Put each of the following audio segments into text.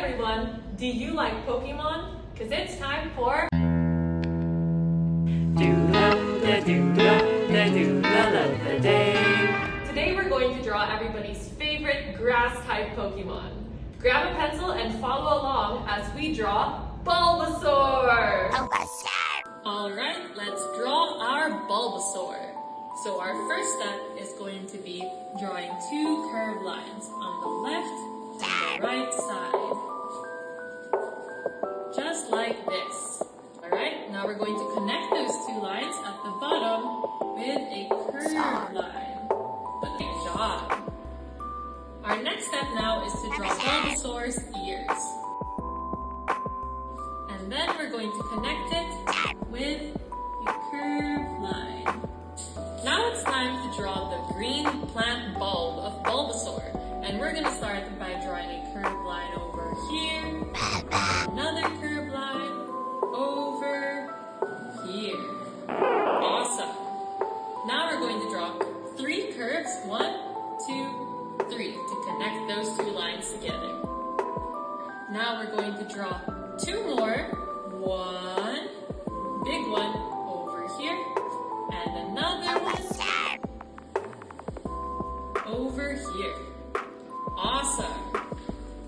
everyone! Do you like Pokemon? Cause it's time for Doodle, the doodle of the day. Today we're going to draw everybody's favorite grass-type Pokemon. Grab a pencil and follow along as we draw Bulbasaur! Alright, let's draw our Bulbasaur. So our first step is going to be drawing two curved lines on the left and the right side. Just like this. Alright, now we're going to connect those two lines at the bottom with a curved line. Good job. Our next step now is to draw Bulbasaur's ears. And then we're going to connect it with a curved line. Now it's time to draw the green plant bulb of Bulbasaur. And we're going to start by drawing a curved line over here. Another curved line over here. Awesome. Now we're going to draw three curves. 1, 2, 3 to connect those two lines together. Now we're going to draw two more. One big one over here and another one over here. Awesome.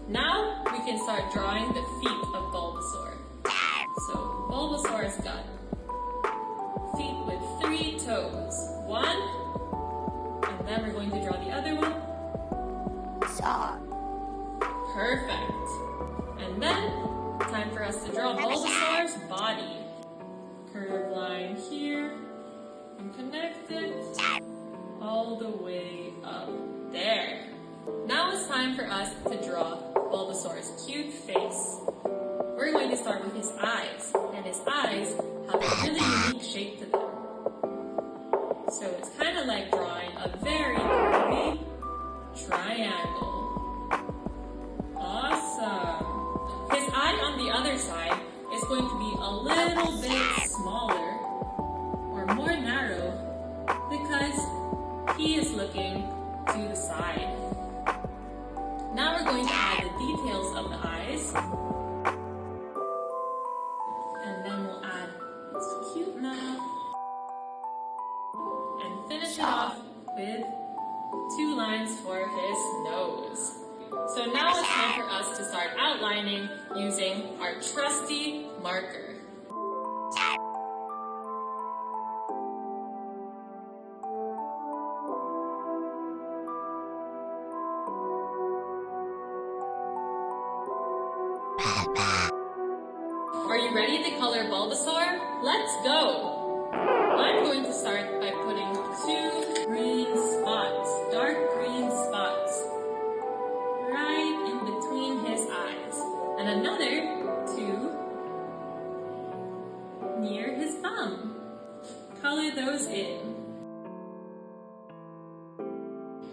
Now we can start drawing the feet of Bulbasaur. So Bulbasaur has got feet with 3 toes. 1, and then we're going to draw the other one. Perfect. And then time for us to draw Bulbasaur's body. Curved line here and connect it all the way up there. Now it's time for us to draw Bulbasaur's cute face. We're going to start with his eyes, and his eyes have a really unique shape to them. So it's kind of like drawing a very curvy triangle. Awesome! His eye on the other side is going to be a little bit smaller or more narrow because he is looking to the side. Now we're going to add the details of the eyes. And then we'll add his cute mouth. And finish it off with 2 lines for his nose. So now it's time for us to start outlining using our trusty marker. Are you ready to color Bulbasaur? Let's go! I'm going to start by putting 2 green spots, dark green spots, right in between his eyes. And another 2 near his thumb. Color those in.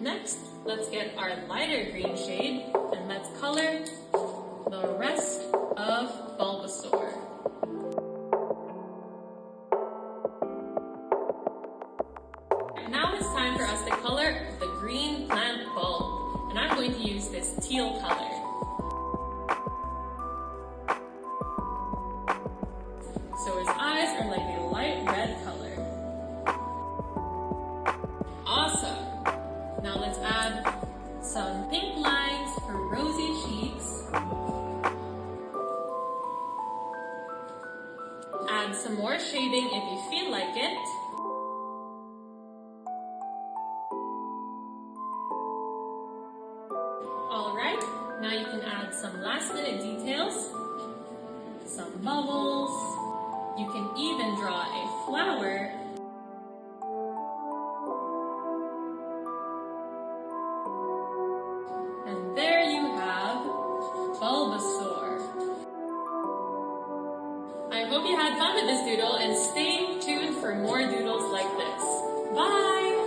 Next, let's get our lighter green shade and let's color the rest of Bulbasaur. Now it's time for us to color the green plant bulb, and I'm going to use this teal color. So his eyes are like a light red color. Awesome! Now let's add some pink lines for rosy cheeks. Add some more shading if you feel like it. Alright, now you can add some last minute details, some bubbles. You can even draw a flower. And there you have Bulbasaur. I hope you had fun with this doodle and stay tuned for more doodles like this. Bye!